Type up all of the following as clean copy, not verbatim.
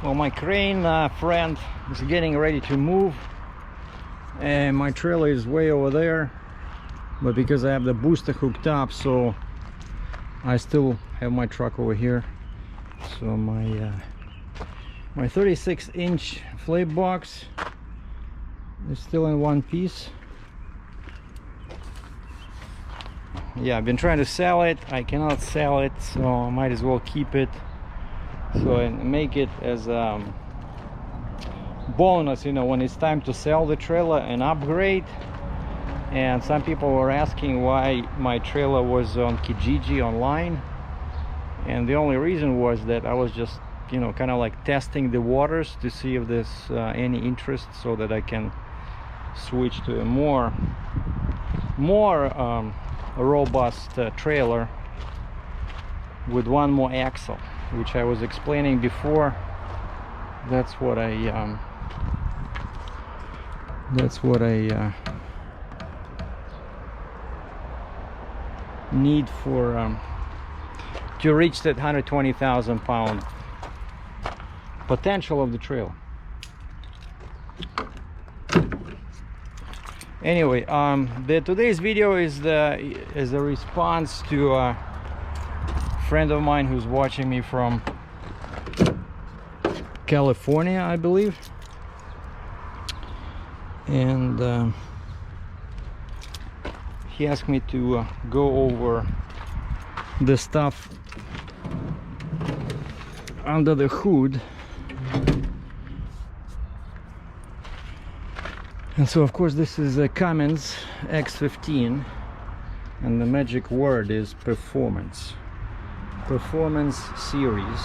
Well, my crane friend is getting ready to move, and my trailer is way over there, but because I have the booster hooked up, so I still have my truck over here. So my 36-inch flip box is still in one piece. Yeah, I've been trying to sell it. I cannot sell it, so I might as well keep it. So I make it as a bonus, you know, when it's time to sell the trailer and upgrade. And some people were asking why my trailer was on Kijiji online, and the only reason was that I was just, you know, kind of like testing the waters to see if there's any interest, so that I can switch to a more robust trailer with one more axle, which I was explaining before. That's what I need for to reach that 120,000 pound potential of the trailer. Anyway, today's video is a response to a friend of mine who's watching me from California, I believe, and he asked me to go over the stuff under the hood. And so of course this is a Cummins X15, and the magic word is performance series.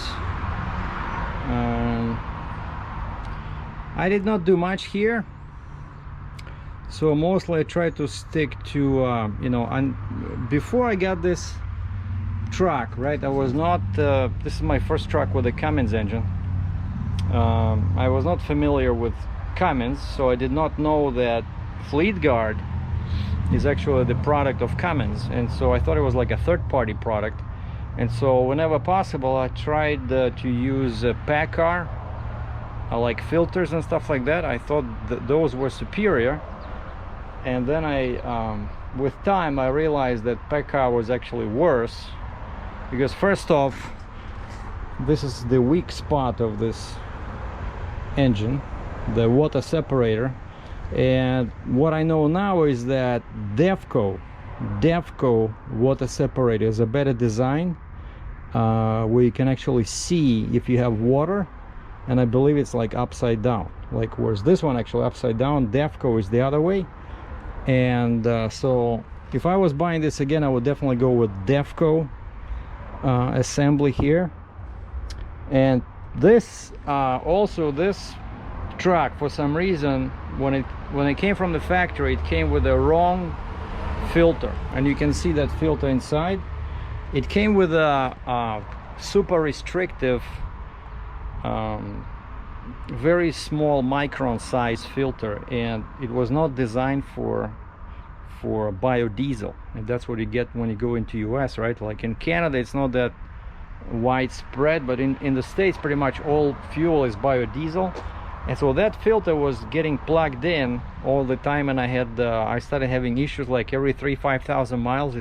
I did not do much here, so mostly I try to stick to you know, and before I got this truck, right, I was not this is my first truck with a Cummins engine. I was not familiar with Cummins, so I did not know that Fleet Guard is actually the product of Cummins, and so I thought it was like a third-party product. And so whenever possible I tried to use PACCAR, like filters and stuff like that. I thought that those were superior, and then with time I realized that PACCAR was actually worse, because first off, this is the weak spot of this engine, the water separator. And what I know now is that DEFCO water separator is a better design, where you can actually see if you have water, and I believe it's like upside down, like whereas this one actually upside down, DEFCO is the other way. And so if I was buying this again, I would definitely go with DEFCO assembly here. And this also, this truck, for some reason, when it came from the factory, it came with the wrong filter, and you can see that filter inside. It came with a super restrictive, very small micron size filter, and it was not designed for biodiesel. And that's what you get when you go into US, right? Like in Canada it's not that widespread, but in the States pretty much all fuel is biodiesel. And so that filter was getting plugged in all the time, and I started having issues like every 5,000 miles.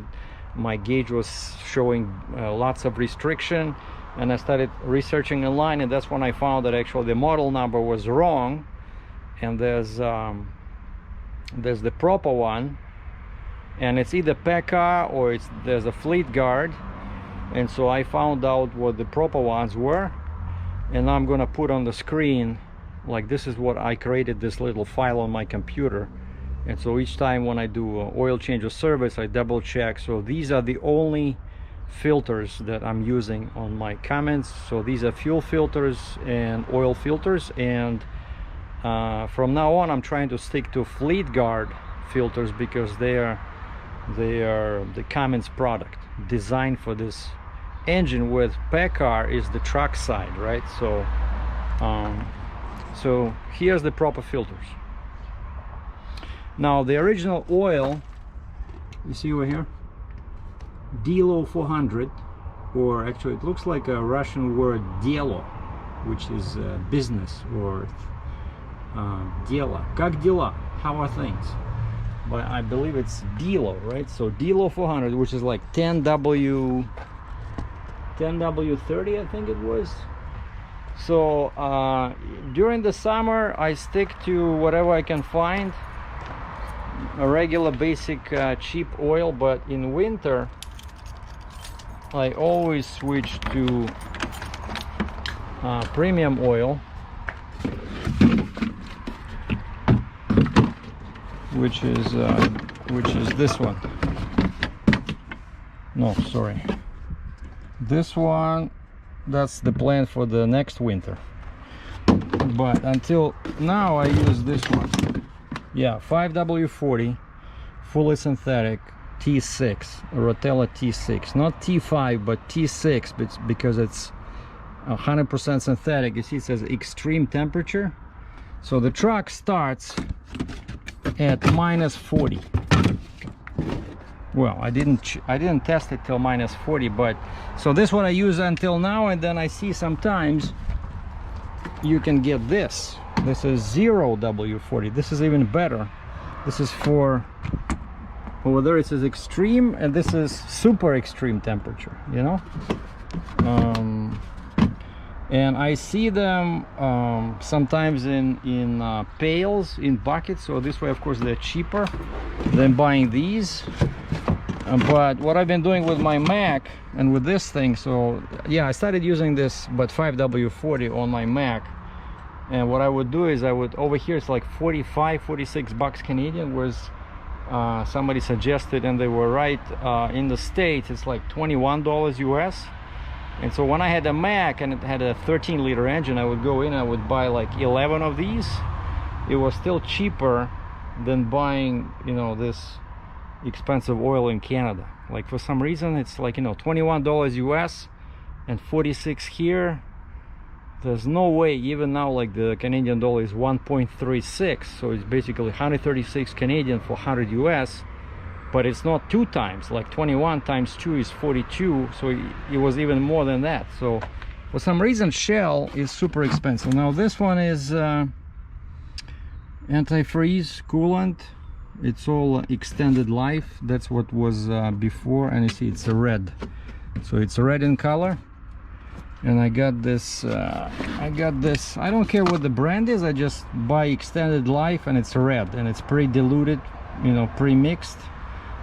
My gauge was showing lots of restriction, and I started researching online, and that's when I found that actually the model number was wrong, and there's the proper one, and it's either PACCAR or there's a Fleet Guard. And so I found out what the proper ones were, and I'm gonna put on the screen. Like, this is what I created, this little file on my computer. And so each time when I do oil change or service, I double check. So these are the only filters that I'm using on my Cummins. So these are fuel filters and oil filters, and from now on I'm trying to stick to Fleet Guard filters, because they are the Cummins product designed for this engine, with PACCAR is the truck side, right? So so here's the proper filters. Now the original oil, you see over here, Dilo 400, or actually it looks like a Russian word Dielo, which is business or dела. Как дела? How are things? But I believe it's Dilo, right? So Dilo 400, which is like 10W30, I think it was. So during the summer I stick to whatever I can find, a regular basic cheap oil, but in winter I always switch to premium oil, which is this one. No, sorry, this one. That's the plan for the next winter, but until now I use this one. Yeah, 5W40 fully synthetic T6, Rotella T6, not T5 but T6, because it's 100% synthetic. You see it says extreme temperature, so the truck starts at -40. Well, I didn't test it till -40, but so this is what I use until now. And then I see sometimes you can get this. This is 0W40. This is even better. This is for, over there it says extreme, and this is super extreme temperature, you know. And I see them sometimes in pails, in buckets, so this way of course they're cheaper than buying these. But what I've been doing with my Mac and with this thing, so yeah, I started using this, but 5W40 on my Mac. And what I would do is I would, over here it's like 45, 46 bucks Canadian, whereas somebody suggested, and they were right, in the States it's like $21 US. And so when I had a Mac and it had a 13-liter engine, I would go in and I would buy like 11 of these. It was still cheaper than buying, you know, this expensive oil in Canada. Like for some reason it's like, you know, $21 US and 46 here. There's no way, even now, like the Canadian dollar is 1.36, so it's basically 136 Canadian for 100 US, but it's not 2 times, like 21 times 2 is 42, so it was even more than that. So for some reason Shell is super expensive. Now this one is antifreeze coolant. It's all extended life. That's what was before, and you see it's a red, so it's red in color. And I got this I don't care what the brand is, I just buy extended life, and it's red and it's pre-diluted, you know, pre-mixed.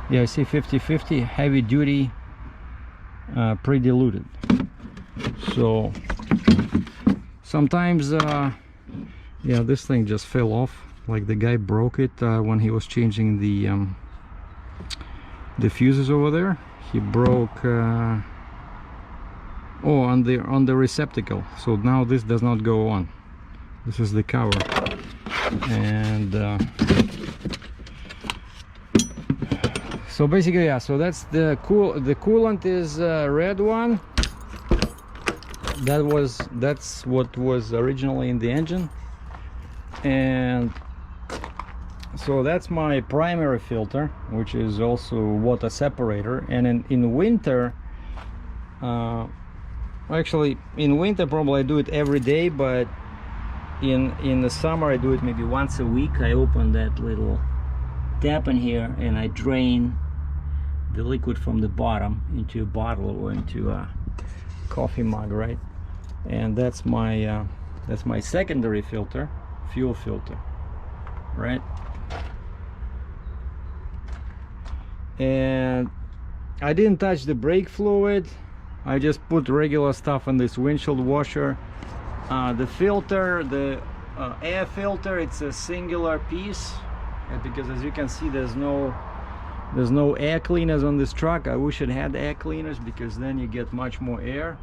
Yeah, I see 50-50 heavy duty pre-diluted. So sometimes yeah, this thing just fell off. Like the guy broke it when he was changing the fuses over there. He broke oh, on the receptacle. So now this does not go on. This is the cover, and so basically, yeah. So that's the coolant is red one. That's what was originally in the engine, and so that's my primary filter, which is also water separator. And in winter, actually in winter probably I do it every day, but in the summer I do it maybe once a week. I open that little tap in here and I drain the liquid from the bottom into a bottle or into a coffee mug, right? And that's my secondary filter, fuel filter, right? And I didn't touch the brake fluid. I just put regular stuff in this windshield washer. The filter, the air filter, it's a singular piece, because as you can see there's no air cleaners on this truck. I wish it had air cleaners, because then you get much more air.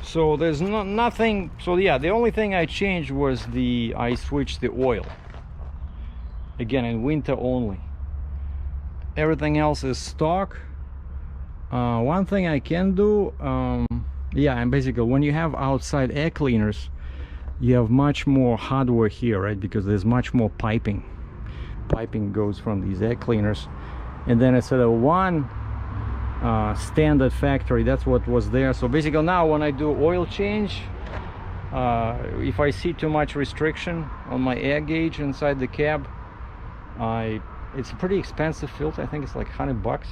So there's nothing. So yeah, the only thing I changed was I switched the oil. Again, in winter only. Everything else is stock. One thing I can do, yeah, and basically when you have outside air cleaners, you have much more hardware here, right? Because there's much more piping. Piping goes from these air cleaners, and then instead of one standard factory. That's what was there. So basically now when I do oil change, if I see too much restriction on my air gauge inside the cab, it's a pretty expensive filter. I think it's like $100.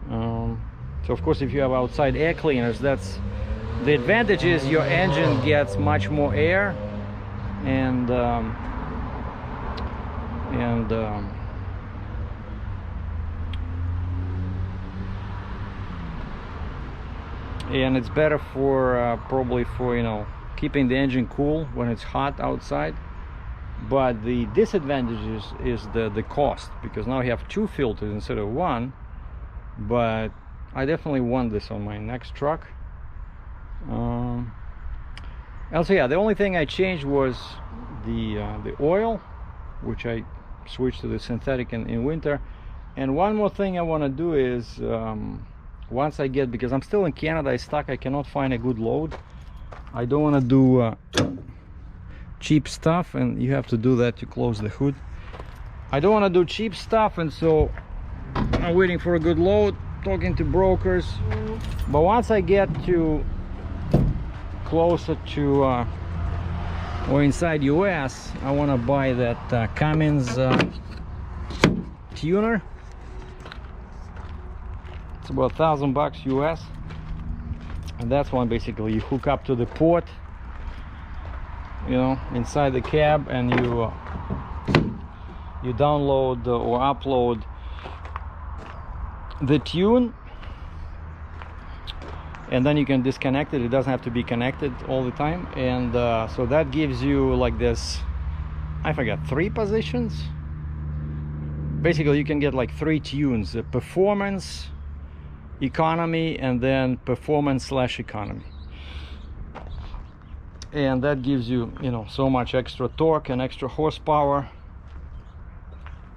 So of course if you have outside air cleaners, that's the advantage, is your engine gets much more air, and it's better for probably for, you know, keeping the engine cool when it's hot outside. But the disadvantage is the cost, because now you have 2 filters instead of 1. But I definitely want this on my next truck. Also, yeah, the only thing I changed was the oil, which I switched to the synthetic in winter. And one more thing I want to do is, once I get, because I'm still in Canada, I cannot find a good load. I don't want to do cheap stuff, and you have to do that to close the hood. I don't want to do cheap stuff, and so I'm waiting for a good load, talking to brokers. But once I get to closer to or inside US, I want to buy that Cummins tuner. It's about $1,000 US, and that's one basically you hook up to the port, you know, inside the cab, and you download or upload the tune, and then you can disconnect it. It doesn't have to be connected all the time. And so that gives you like this, I forgot, 3 positions. Basically you can get like 3 tunes: performance, economy, and then performance/economy. And that gives you, you know, so much extra torque and extra horsepower.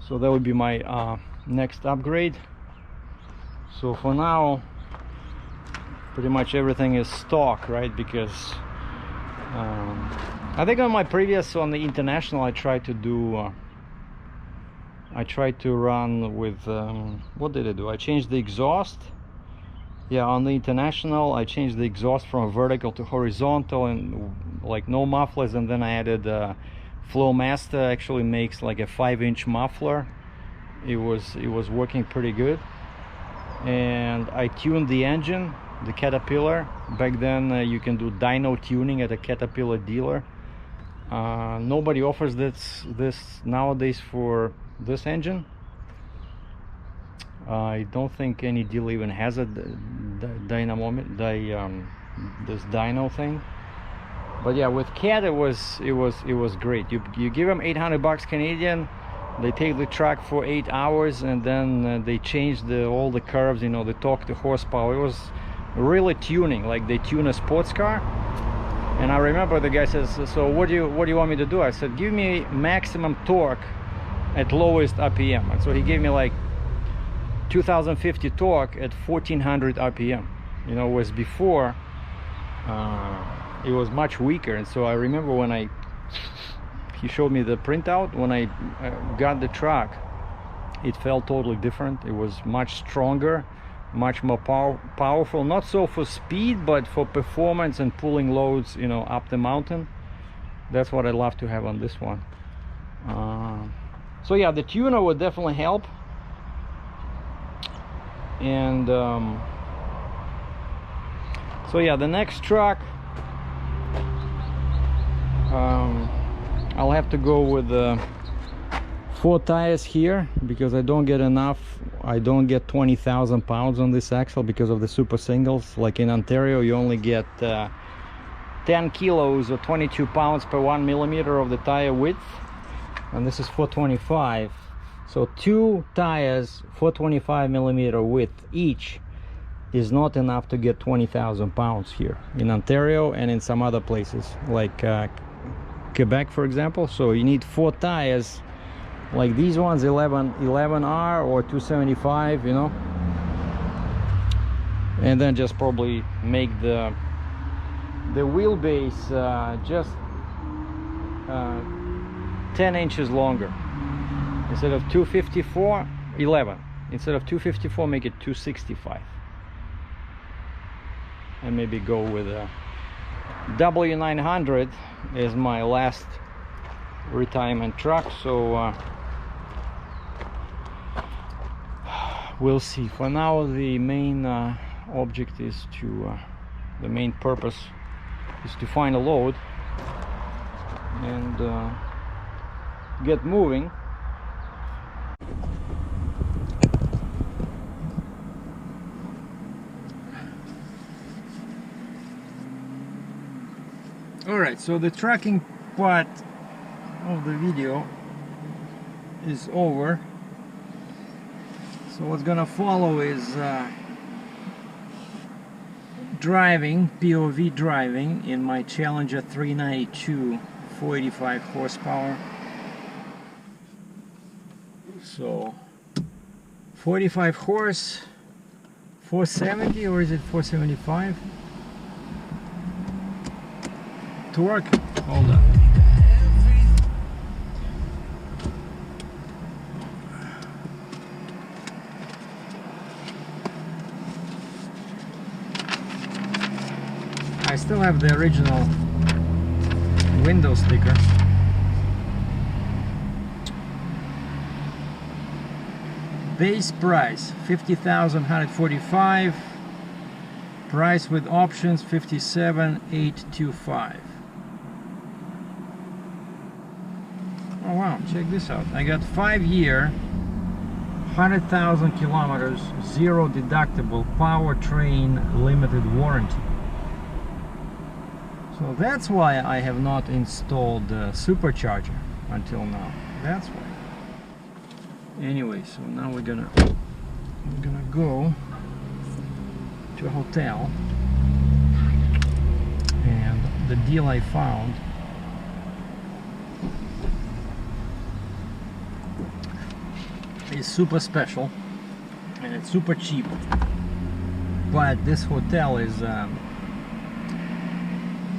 So that would be my next upgrade. So for now, pretty much everything is stock, right? Because I think on my previous, on the International, I tried to do I tried to run with what did I do? I changed the exhaust. Yeah, on the International I changed the exhaust from vertical to horizontal, and like no mufflers, and then I added Flowmaster. Actually makes like a 5-inch muffler. It was working pretty good. And I tuned the engine, the Caterpillar. Back then you can do dyno tuning at a Caterpillar dealer. Nobody offers this nowadays for this engine. I don't think any dealer even has a dynamometer, this dyno thing. But yeah, with Cat it was great. You give them $800 Canadian. They take the truck for 8 hours, and then they change all the curves, you know, the torque, the horsepower. It was really tuning, like they tune a sports car. And I remember the guy says, so what do you want me to do? I said, give me maximum torque at lowest RPM. And so he gave me like 2050 torque at 1400 RPM. You know, was before it was much weaker. And so I remember when he showed me the printout, when I got the truck, it felt totally different. It was much stronger, much more powerful, not so for speed, but for performance and pulling loads, you know, up the mountain. That's what I'd love to have on this one. So yeah, the tuner would definitely help. And so yeah, the next truck, I'll have to go with 4 tires here, because I don't get enough. I don't get 20,000 pounds on this axle because of the super singles. Like in Ontario, you only get 10 kilos or 22 pounds per 1 millimeter of the tire width, and this is 425. So 2 tires 425 millimeter width each is not enough to get 20,000 pounds here in Ontario and in some other places like Quebec, for example. So you need 4 tires like these ones, 11R or 275, you know, and then just probably make the wheelbase just 10 inches longer. Instead of 254, 11. instead of 254, make it 265, and maybe go with a W900 as my last retirement truck. So we'll see. For now, the main object is to the main purpose is to find a load and get moving. Alright, so the tracking part of the video is over. So what's gonna follow is driving, POV driving in my Challenger 392 485 horsepower. So 45 horse, 470, or is it 475? Torque, hold on. I still have the original window sticker. Base price 50,145. Price with options 57,825. Oh wow, check this out. I got 5-year, 100,000 kilometers, 0 deductible powertrain limited warranty. So that's why I have not installed the supercharger until now. That's why. Anyway, so now we're gonna go to a hotel, and the deal I found is super special and it's super cheap. But this hotel is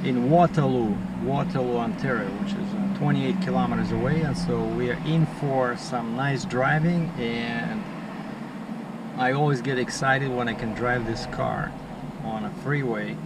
in Waterloo, Ontario, which is 28 kilometers away, and so we are in for some nice driving, and I always get excited when I can drive this car on a freeway.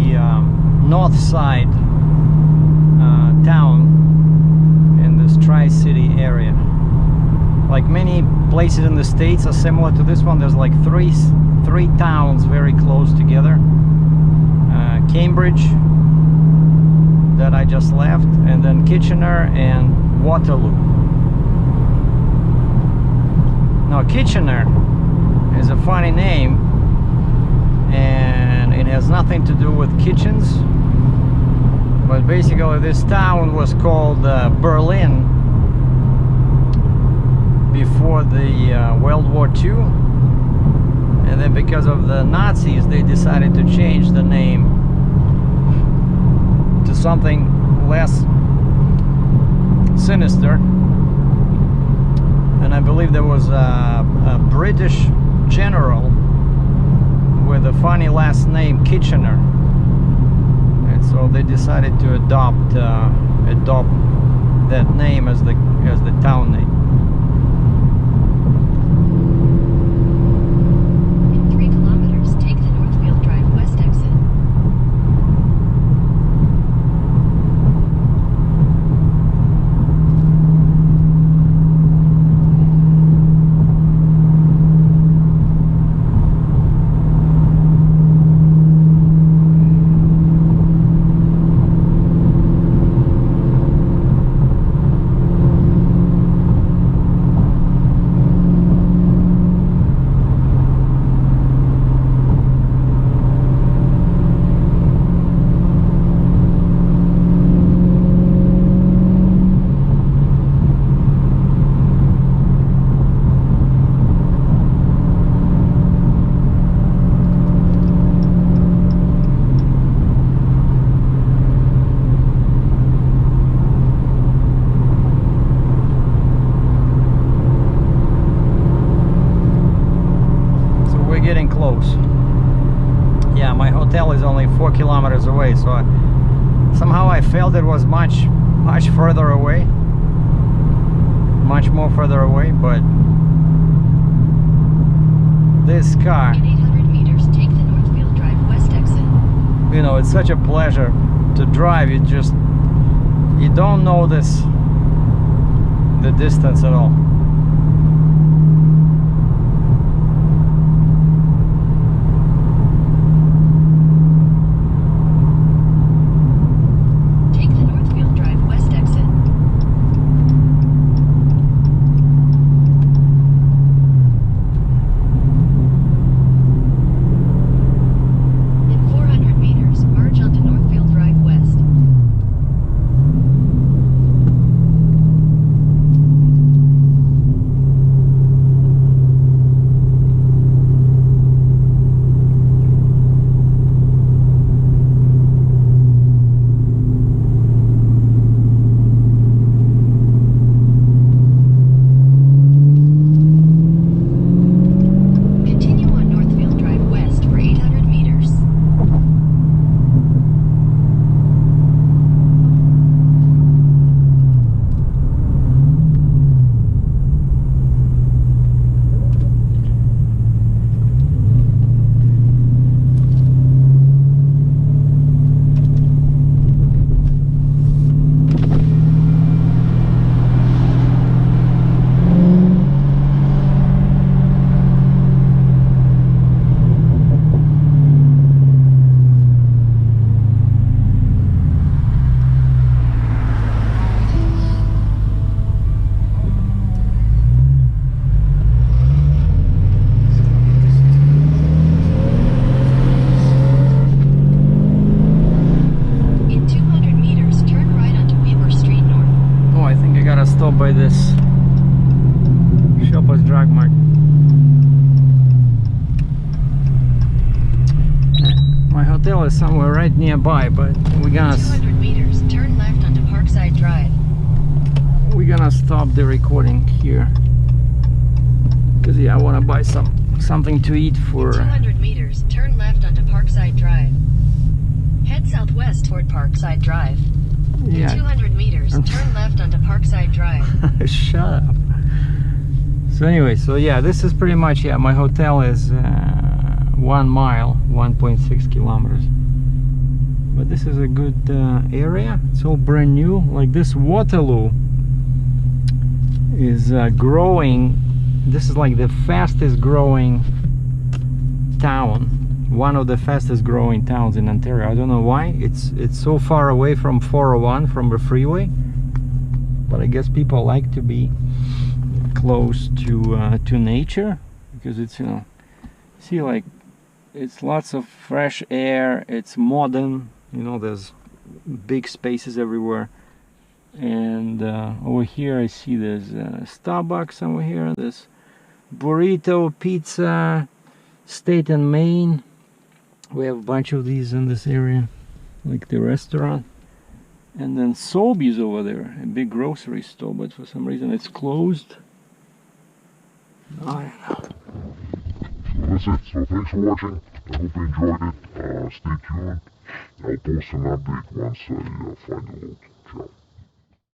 the north side town in this Tri-City area. Like many places in the States are similar to this one. There's like three towns very close together. Cambridge, that I just left, and then Kitchener and Waterloo. Now Kitchener is a funny name, and it has nothing to do with kitchens, but basically this town was called Berlin before the World War II, and then because of the Nazis they decided to change the name to something less sinister. And I believe there was a British general with a funny last name, Kitchener, and so they decided to adopt that name as the town name. In 3 kilometers, take the Northfield Drive West exit. Yeah, my hotel is only 4 kilometers away, so somehow I felt it was much further away, much more further away. But this car, In 800 meters, take the Northfield Drive West exit. you know, it's such a pleasure to drive. You don't notice the distance at all. Take the Northfield Drive West exit. In 400 meters, merge onto Northfield Drive West. Continue on Northfield Drive West for 800 meters. In 200 meters, turn right onto Weaver Street North. Oh, I think I gotta stop by this Shoppers Drug Mart. My hotel is somewhere right nearby, but we're gonna 200 meters, turn left onto Parkside Drive. stop the recording here because yeah, I want to buy something to eat for. 200 meters, turn left onto Parkside Drive. Head southwest toward Parkside Drive. Yeah. 200 meters, turn left onto Parkside Drive. Shut up. So anyway, so yeah, this is pretty much, yeah, my hotel is 1 mile, 1.6 kilometers. this is a good area. It's all brand new. Like this Waterloo is growing. This is like the fastest growing town, one of the fastest growing towns in Ontario. I don't know why. It's so far away from 401, from the freeway, but I guess people like to be close to nature, because it's, you know, see, like, it's lots of fresh air, it's modern, you know, there's big spaces everywhere. And over here I see there's Starbucks over here, there's Burrito Pizza, State and Main. We have a bunch of these in this area, like the restaurant. And then Sobeys over there, a big grocery store, but for some reason it's closed. I don't know. So that's it. So thanks for watching. I hope you enjoyed it. Stay tuned. I'll post an update once I find a load. Ciao.